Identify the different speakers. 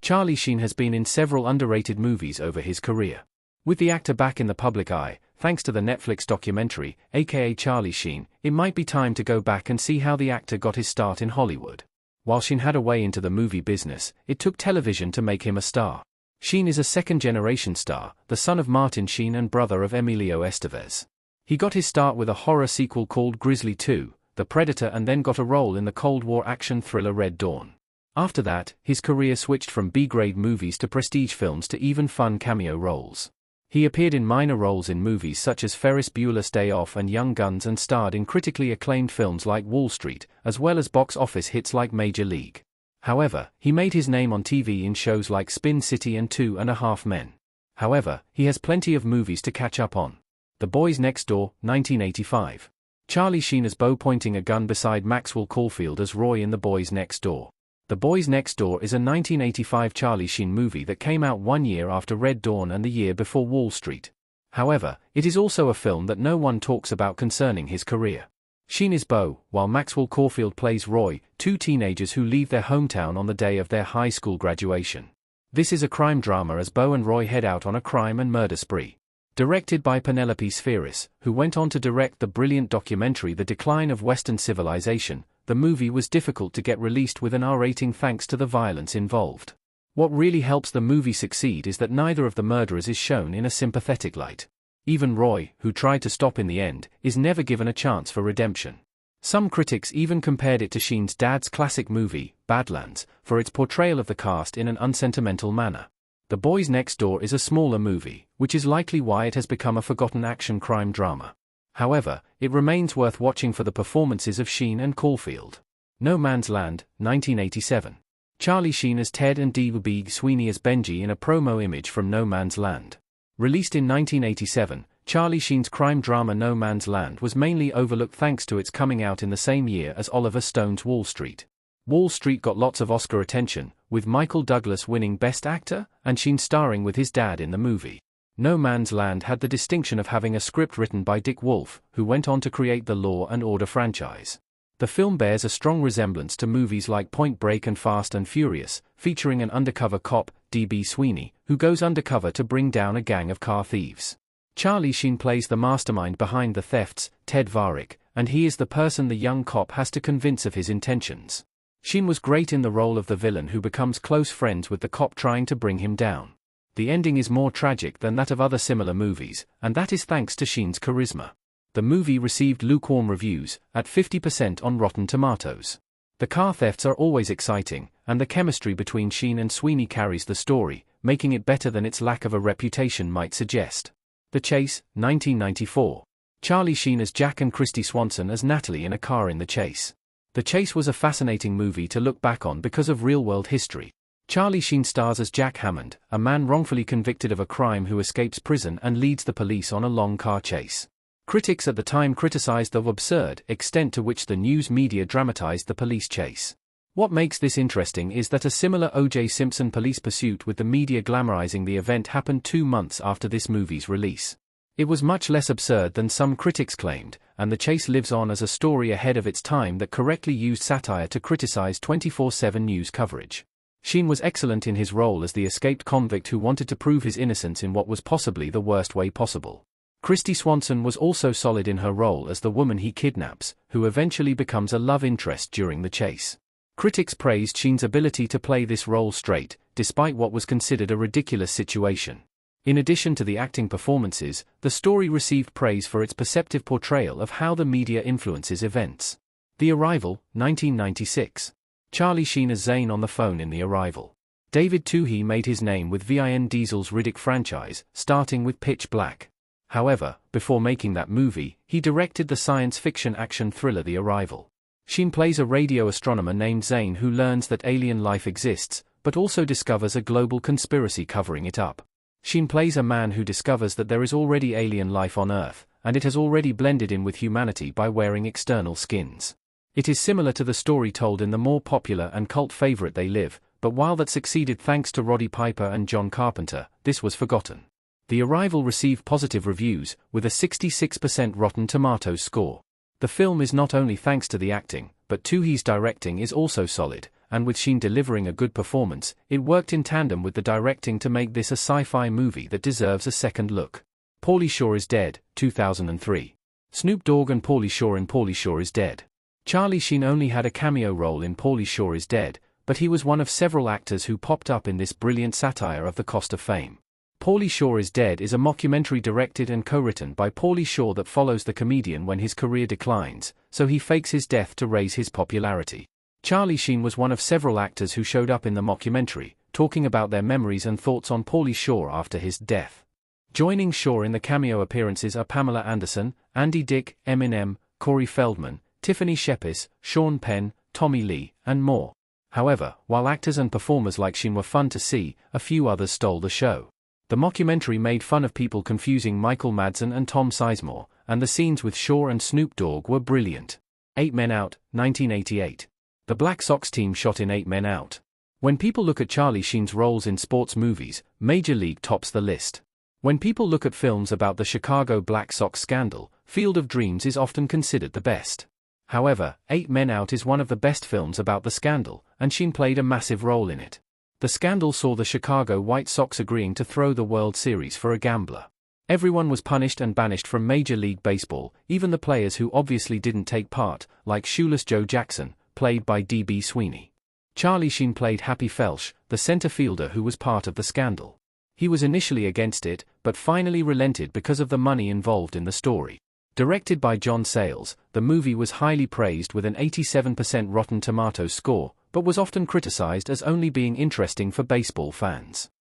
Speaker 1: Charlie Sheen has been in several underrated movies over his career. With the actor back in the public eye, thanks to the Netflix documentary, aka Charlie Sheen, it might be time to go back and see how the actor got his start in Hollywood. While Sheen had a way into the movie business, it took television to make him a star. Sheen is a second-generation star, the son of Martin Sheen and brother of Emilio Estevez. He got his start with a horror sequel called Grizzly 2, The Predator, and then got a role in the Cold War action thriller Red Dawn. After that, his career switched from B-grade movies to prestige films to even fun cameo roles. He appeared in minor roles in movies such as Ferris Bueller's Day Off and Young Guns, and starred in critically acclaimed films like Wall Street, as well as box office hits like Major League. However, he made his name on TV in shows like Spin City and 2.5 Men. However, he has plenty of movies to catch up on. The Boys Next Door, 1985. Charlie Sheen as Bo pointing a gun beside Maxwell Caulfield as Roy in The Boys Next Door. The Boys Next Door is a 1985 Charlie Sheen movie that came out 1 year after Red Dawn and the year before Wall Street. However, it is also a film that no one talks about concerning his career. Sheen is Bo, while Maxwell Caulfield plays Roy, two teenagers who leave their hometown on the day of their high school graduation. This is a crime drama as Bo and Roy head out on a crime and murder spree. Directed by Penelope Spheris, who went on to direct the brilliant documentary The Decline of Western Civilization, the movie was difficult to get released with an R rating thanks to the violence involved. What really helps the movie succeed is that neither of the murderers is shown in a sympathetic light. Even Roy, who tried to stop in the end, is never given a chance for redemption. Some critics even compared it to Sheen's dad's classic movie, Badlands, for its portrayal of the cast in an unsentimental manner. The Boys Next Door is a smaller movie, which is likely why it has become a forgotten action crime drama. However, it remains worth watching for the performances of Sheen and Caulfield. No Man's Land, 1987. Charlie Sheen as Ted and D.B. Sweeney as Benji in a promo image from No Man's Land. Released in 1987, Charlie Sheen's crime drama No Man's Land was mainly overlooked thanks to its coming out in the same year as Oliver Stone's Wall Street. Wall Street got lots of Oscar attention, with Michael Douglas winning Best Actor, and Sheen starring with his dad in the movie. No Man's Land had the distinction of having a script written by Dick Wolf, who went on to create the Law and Order franchise. The film bears a strong resemblance to movies like Point Break and Fast and Furious, featuring an undercover cop, D.B. Sweeney, who goes undercover to bring down a gang of car thieves. Charlie Sheen plays the mastermind behind the thefts, Ted Varick, and he is the person the young cop has to convince of his intentions. Sheen was great in the role of the villain who becomes close friends with the cop trying to bring him down. The ending is more tragic than that of other similar movies, and that is thanks to Sheen's charisma. The movie received lukewarm reviews, at 50% on Rotten Tomatoes. The car thefts are always exciting, and the chemistry between Sheen and Sweeney carries the story, making it better than its lack of a reputation might suggest. The Chase, 1994. Charlie Sheen as Jack and Kristy Swanson as Natalie in a car in The Chase. The Chase was a fascinating movie to look back on because of real-world history. Charlie Sheen stars as Jack Hammond, a man wrongfully convicted of a crime who escapes prison and leads the police on a long car chase. Critics at the time criticized the absurd extent to which the news media dramatized the police chase. What makes this interesting is that a similar O.J. Simpson police pursuit with the media glamorizing the event happened 2 months after this movie's release. It was much less absurd than some critics claimed, and The Chase lives on as a story ahead of its time that correctly used satire to criticize 24/7 news coverage. Sheen was excellent in his role as the escaped convict who wanted to prove his innocence in what was possibly the worst way possible. Kristy Swanson was also solid in her role as the woman he kidnaps, who eventually becomes a love interest during the chase. Critics praised Sheen's ability to play this role straight, despite what was considered a ridiculous situation. In addition to the acting performances, the story received praise for its perceptive portrayal of how the media influences events. The Arrival, 1996. Charlie Sheen as Zane on the phone in The Arrival. David Twohy made his name with Vin Diesel's Riddick franchise, starting with Pitch Black. However, before making that movie, he directed the science fiction action thriller The Arrival. Sheen plays a radio astronomer named Zane who learns that alien life exists, but also discovers a global conspiracy covering it up. Sheen plays a man who discovers that there is already alien life on Earth, and it has already blended in with humanity by wearing external skins. It is similar to the story told in the more popular and cult favorite They Live, but while that succeeded thanks to Roddy Piper and John Carpenter, this was forgotten. The Arrival received positive reviews, with a 66% Rotten Tomatoes score. The film is not only thanks to the acting, but Toohey's directing is also solid, and with Sheen delivering a good performance, it worked in tandem with the directing to make this a sci-fi movie that deserves a second look. Pauly Shore is Dead, 2003. Snoop Dogg and Pauly Shore in Pauly Shore is Dead. Charlie Sheen only had a cameo role in Pauly Shore is Dead, but he was one of several actors who popped up in this brilliant satire of the cost of fame. Pauly Shore is Dead is a mockumentary directed and co-written by Pauly Shore that follows the comedian when his career declines, so he fakes his death to raise his popularity. Charlie Sheen was one of several actors who showed up in the mockumentary, talking about their memories and thoughts on Pauly Shore after his death. Joining Shore in the cameo appearances are Pamela Anderson, Andy Dick, Eminem, Corey Feldman, Tiffany Shepis, Sean Penn, Tommy Lee, and more. However, while actors and performers like Sheen were fun to see, a few others stole the show. The mockumentary made fun of people confusing Michael Madsen and Tom Sizemore, and the scenes with Shore and Snoop Dogg were brilliant. 8 Men Out, 1988. The Black Sox team shot in 8 Men Out. When people look at Charlie Sheen's roles in sports movies, Major League tops the list. When people look at films about the Chicago Black Sox scandal, Field of Dreams is often considered the best. However, 8 Men Out is one of the best films about the scandal, and Sheen played a massive role in it. The scandal saw the Chicago White Sox agreeing to throw the World Series for a gambler. Everyone was punished and banished from Major League Baseball, even the players who obviously didn't take part, like Shoeless Joe Jackson, played by D.B. Sweeney. Charlie Sheen played Happy Felsch, the center fielder who was part of the scandal. He was initially against it, but finally relented because of the money involved in the story. Directed by John Sayles, the movie was highly praised with an 87% Rotten Tomatoes score, but was often criticized as only being interesting for baseball fans.